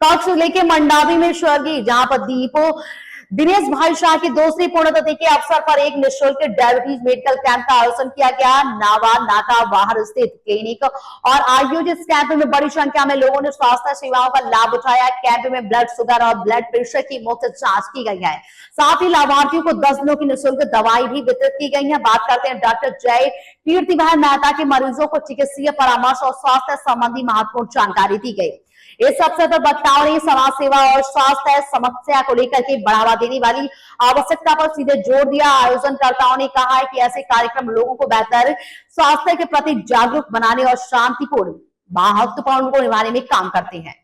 कक्ष लेके मंडावी में स्वर्गीय, जहां पर दीपो दिनेश भाई शाह की दूसरी पुण्यतिथि के अवसर पर एक निःशुल्क डायबिटीज मेडिकल कैंप का आयोजन किया गया। नावा नाका बाहर स्थित क्लिनिक और आयोजित कैंप में बड़ी संख्या में लोगों ने स्वास्थ्य सेवाओं का लाभ उठाया। कैंप में ब्लड शुगर और ब्लड प्रेशर की मुफ्त जांच की गई है। साथ ही लाभार्थियों को 10 दिनों की निःशुल्क दवाई भी वितरित की गई है। बात करते हैं डॉक्टर जय कीर्ति बहन मेहता के मरीजों को चिकित्सीय परामर्श और स्वास्थ्य संबंधी महत्वपूर्ण जानकारी दी गई। इस अवसर पर वक्ताओं ने समाज सेवा और स्वास्थ्य समस्या को लेकर के बढ़ावा देने वाली आवश्यकता पर सीधे जोर दिया। आयोजनकर्ताओं ने कहा है कि ऐसे कार्यक्रम लोगों को बेहतर स्वास्थ्य के प्रति जागरूक बनाने और शांतिपूर्ण महत्वपूर्ण को निभाने में काम करते हैं।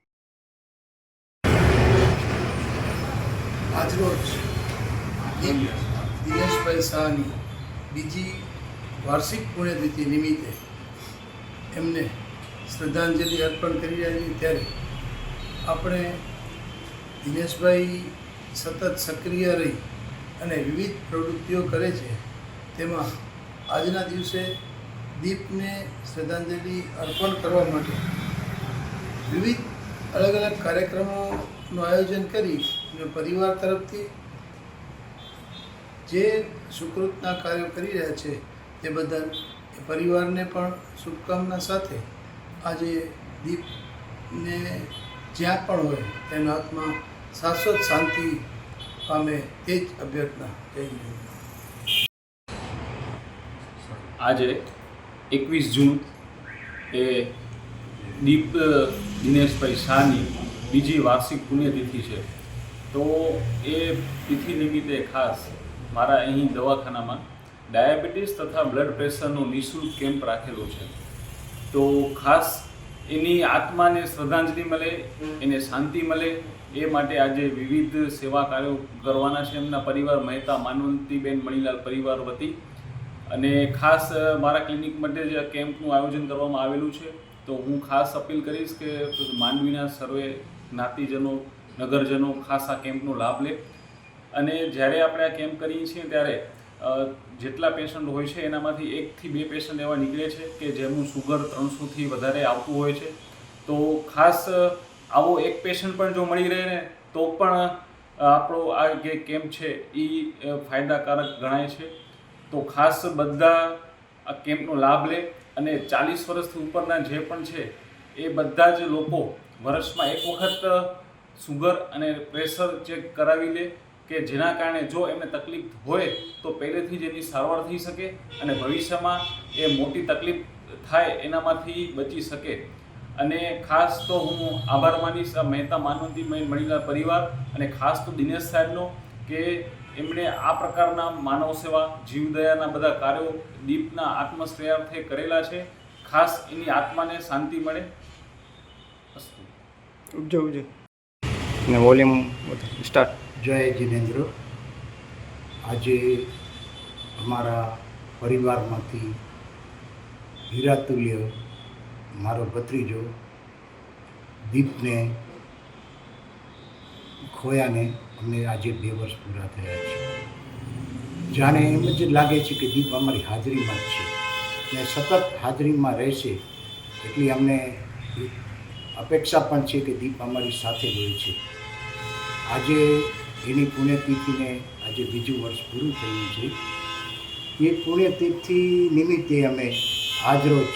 आज रोज દિનેશભાઈ શાહની બીજી વાર્ષિક પુણ્યતિથિ નિમિત્તે એમને શ્રદ્ધાંજલિ અર્પણ કરી રહ્યા છીએ। ત્યારે આપણે દિનેશભાઈ સતત સક્રિય રહી અને વિવિધ પ્રવૃત્તિઓ કરે છે, તેમાં આજના દિવસે દીપને શ્રદ્ધાંજલિ અર્પણ કરવા માટે વિવિધ અલગ અલગ કાર્યક્રમોનું આયોજન કરી અને પરિવાર તરફથી જે સુકૃતના કાર્યો કરી રહ્યા છે તે બદલ પરિવારને પણ શુભકામના સાથે આજે દીપને જ્યાં પણ હોય તેના આત્મા શાશ્વત શાંતિ પામે તે જ અભ્યર્થના કરી। આજે 21 જૂન એ દીપ દિનેશભાઈ શાહની બીજી વાર્ષિક પુણ્યતિથિ છે। તો એ તિથિ નિમિત્તે ખાસ મારા અહીં દવાખાનામાં ડાયાબિટીસ તથા બ્લડ પ્રેશરનો નિઃશુલ્ક કેમ્પ રાખેલો છે। તો ખાસ એની આત્માને શ્રદ્ધાંજલિ મળે, એને શાંતિ મળે એ માટે આજે વિવિધ સેવા કાર્યો કરવાના છે એમના પરિવાર મહેતા માનવંતીબેન મણીલાલ પરિવાર વતી। અને ખાસ મારા ક્લિનિક માટે જે કેમ્પનું આયોજન કરવામાં આવેલું છે, તો હું ખાસ અપીલ કરીશ કે માંડવીના સર્વે જ્ઞાતિજનો નગરજનો ખાસ આ કેમ્પનો લાભ લે। અને જ્યારે આપણે આ કેમ્પ કરીએ છીએ ત્યારે જેટલા પેશન્ટ હોય છે એનામાંથી 1 થી 2 પેશન્ટ એવા નીકળે છે કે જેમનું શુગર 300થી વધારે આવતું હોય છે। તો ખાસ આવો એક પેશન્ટ પણ જો મળી રહે ને તો પણ આપણો આ જે કેમ્પ છે એ ફાયદાકારક ગણાય છે। તો ખાસ બધા આ કેમ્પનો લાભ લે અને 40 વર્ષથી ઉપરના જે પણ છે એ બધા જ લોકો વર્ષમાં એક વખત શુગર અને પ્રેશર ચેક કરાવી લે કે જેના કારણે જો એમને તકલીફ હોય તો પહેલેથી જ એની સારવાર થઈ શકે અને ભવિષ્યમાં એ મોટી તકલીફ થાય એનામાંથી બચી શકે। અને ખાસ તો હું આભાર માનીશ આ મહેતા માનવંતીબેન મણીલાલ પરિવાર અને ખાસ તો દિનેશ સાહેબનો કે એમણે આ પ્રકારના માનવ સેવા જીવદયાના બધા કાર્યો દીપના આત્મશ્રેયાર્થે કરેલા છે। ખાસ એની આત્માને શાંતિ મળે। Volume start. જય જિનેન્દ્ર। આજે અમારા પરિવારમાંથી હીરાતુલ્ય મારો ભત્રીજો દીપને ખોયાને અમને આજે 2 વર્ષ પૂરા થયા છે। જાણે એમ જ લાગે છે કે દીપ અમારી હાજરીમાં જ છે ને સતત હાજરીમાં રહેશે, એટલી અમને અપેક્ષા પણ છે કે દીપ અમારી સાથે જ હોય છે। આજે એની પુણ્યતિથિને આજે બીજું વર્ષ પૂરું થયું છે। એ પુણ્યતિથિ નિમિત્તે અમે આજરોજ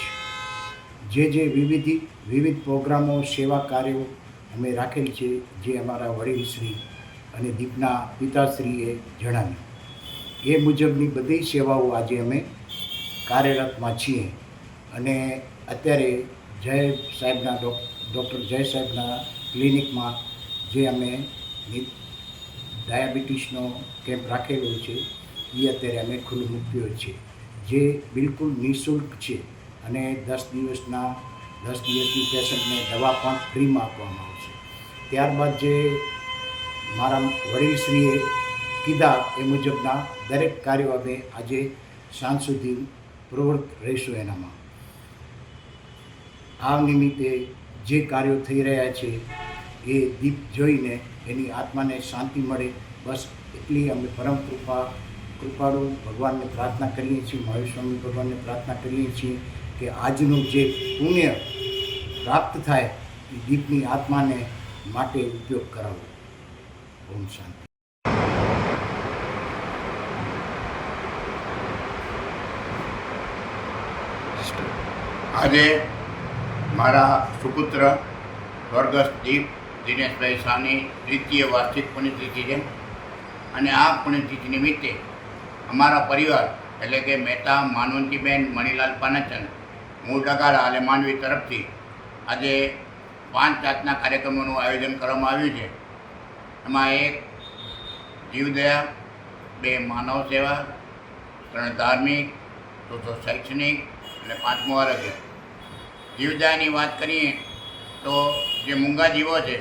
જે વિવિધ પ્રોગ્રામો સેવા કાર્યો અમે રાખેલ છે, જે અમારા વડીલશ્રી અને દીપના પિતાશ્રીએ જણાવ્યું એ મુજબની બધી સેવાઓ આજે અમે કાર્યરતમાં છીએ। અને અત્યારે જય સાહેબના ડૉક્ટર જય સાહેબના ક્લિનિકમાં જે અમે ડાયાબિટીસનો કેમ્પ રાખેલો છે એ અત્યારે અમે ખુલ્લું મૂક્યો છે, જે બિલકુલ નિઃશુલ્ક છે અને 10 દિવસની પેશન્ટને દવા પણ ફ્રીમાં આપવામાં આવશે। ત્યારબાદ જે મારા વડીલશ્રીએ કીધા એ મુજબના દરેક કાર્યો અમે આજે સાંજ સુધી પ્રવૃત્ત રહીશું એનામાં। આ નિમિત્તે જે કાર્યો થઈ રહ્યા છે એ દીપ જોઈને એની આત્માને શાંતિ મળે, બસ એટલી અમે પરમ કૃપાળુ ભગવાનને પ્રાર્થના કરીએ છીએ, મહાવીર સ્વામી ભગવાનને પ્રાર્થના કરીએ છીએ કે આજનું જે પુણ્ય પ્રાપ્ત થાય એ દીપની આત્માને માટે ઉપયોગ કરાવો. ઓમ શાંતિ. આજે મારા સુપુત્ર સ્વર્ગસ્થ દીપ દિનેશભાઈ શાહની દ્વિતીય વાર્ષિક પુણ્યતિથિ છે અને આ પુણ્યતિથિ નિમિત્તે અમારા પરિવાર એટલે કે મહેતા માનવંતીબેન મણીલાલ પાનાચંદ મૂળ ડગાળા અને માંડવી તરફથી આજે 5 જાતના કાર્યક્રમોનું આયોજન કરવામાં આવ્યું છે. એમાં 1 જીવદયા, 2 માનવ સેવા, 3 ધાર્મિક, 4 શૈક્ષણિક અને 5મું આરોગ્ય. જીવદયાની વાત કરીએ તો જે મૂંગા જીવો છે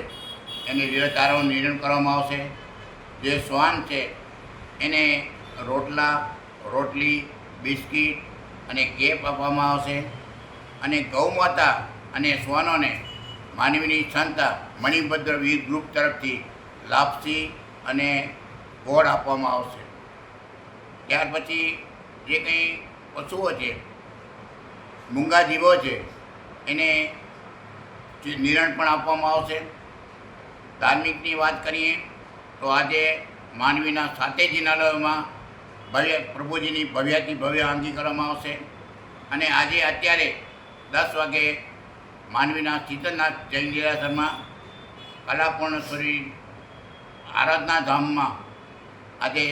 એની લીલાચારાનું નિર્ણય કરવામાં આવશે. જે શ્વાન છે એને રોટલા, રોટલી, બિસ્કીટ અને કેપ આપવામાં આવશે. અને ગૌમાતા અને શ્વાનોને માનવીની સંસ્થા મણિભદ્ર વીર ગ્રુપ તરફથી લાપસી અને ગોળ આપવામાં આવશે. ત્યાર પછી જે કંઈ પશુઓ છે, મૂંગા જીવો છે, એને નિરણ પણ આપવામાં આવશે. ધાર્મિકની વાત કરીએ તો આજે માંડવીના 7 જિનાલયોમાં પ્રભુજીની ભવ્યાતિ ભવ્ય આંગી કરવામાં આવશે. અને આજે અત્યારે 10 વાગે માંડવીના શીતળનાથ જૈન દેરાસરમાં કલાપૂર્ણેશ્વરી આરાધના ધામમાં આજે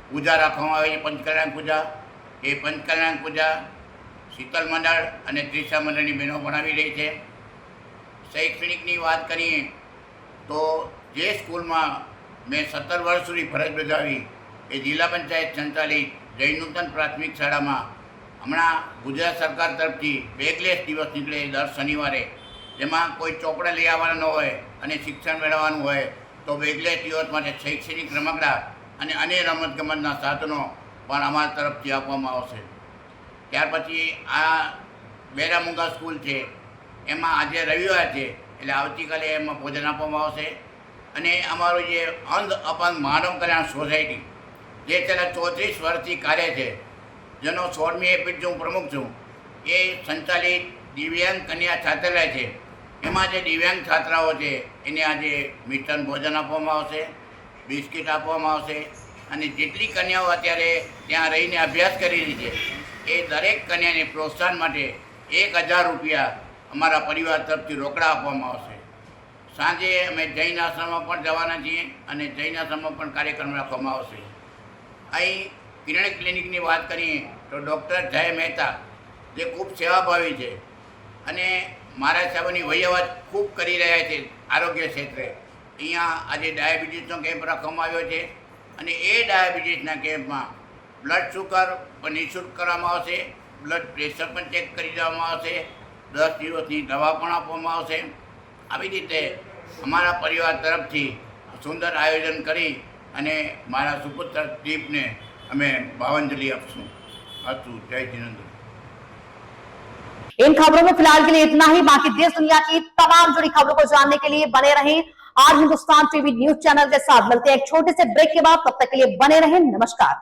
પૂજા રાખવામાં આવે છે, પંચકલ્યાણ પૂજા. એ પંચકલ્યાણ પૂજા શીતળ મંડળ અને ત્રિષા મંડળની બહેનો ભણાવી રહી છે. શૈક્ષણિકની વાત કરીએ તો જે સ્કૂલમાં મેં 17 વર્ષ સુધી ફરજ બજાવી એ જિલ્લા પંચાયત સંચાલિત જૈન નૂતન પ્રાથમિક શાળામાં હમણાં ગુજરાત સરકાર તરફથી બેગલેસ દિવસ નીકળે દર શનિવારે, જેમાં કોઈ ચોપડા લઈ આવવાના ન હોય અને શિક્ષણ મેળવવાનું હોય તો બેગલેસ દિવસ માટે શૈક્ષણિક રમકડા અને અન્ય રમતગમતના સાધનો પણ અમારા તરફથી આપવામાં આવશે. ત્યાર પછી આ બેરામુંગા સ્કૂલ છે એમાં આજે રવિવાર છે એટલે આવતીકાલે એમાં ભોજન આપવામાં આવશે. અને અમારું જે અંધ અપંગ માનવ કલ્યાણ સોસાયટી જે છેલ્લા 34 વર્ષથી કાર્ય છે, જેનો 16મી એપિડ હું પ્રમુખ છું, એ સંચાલિત દિવ્યાંગ કન્યા છાત્રાલય છે. એમાં જે દિવ્યાંગ છાત્રાઓ છે એને આજે મિષ્ટાન ભોજન આપવામાં આવશે, બિસ્કિટ આપવામાં આવશે. અને જેટલી કન્યાઓ અત્યારે ત્યાં રહીને અભ્યાસ કરી રહી છે એ દરેક કન્યાને પ્રોત્સાહન માટે 1000 રૂપિયા અમારા પરિવાર તરફથી રોકડા આપવામાં આવશે. સાંજે અમે જૈન આશ્રમમાં પણ જવાના છીએ અને જૈન આશ્રમમાં પણ કાર્યક્રમ રાખવામાં આવશે. અહીં કિરણ ક્લિનિકની વાત કરીએ તો ડૉક્ટર જય મહેતા જે ખૂબ સેવાભાવી છે અને મારા સાહેબની વહીવટ ખૂબ કરી રહ્યા છે આરોગ્ય ક્ષેત્રે. અહીંયા આજે ડાયાબિટીસનો કેમ્પ રાખવામાં આવ્યો છે અને એ ડાયાબિટીસના કેમ્પમાં બ્લડ શુગર પણ નિઃશુલ્ક કરવામાં આવશે, બ્લડ પ્રેશર પણ ચેક કરી દેવામાં આવશે, 10 દિવસની દવા પણ આપવામાં આવશે. આવી રીતે અમારા પરિવાર તરફથી સુંદર આયોજન કરી અને મારા સુપુત્ર દીપને અમે ભાવાંજલિ આપશું. હતું જય जिनेंद्र. इन खबरों में फिलहाल के लिए इतना ही. बाकी देश दुनिया की तमाम जुड़ी खबरों को जानने के लिए बने रहें आज हिंदुस्तान टीवी न्यूज चैनल के साथ. मिलते हैं एक छोटे से ब्रेक के बाद, तब तक के लिए बने रहें. नमस्कार.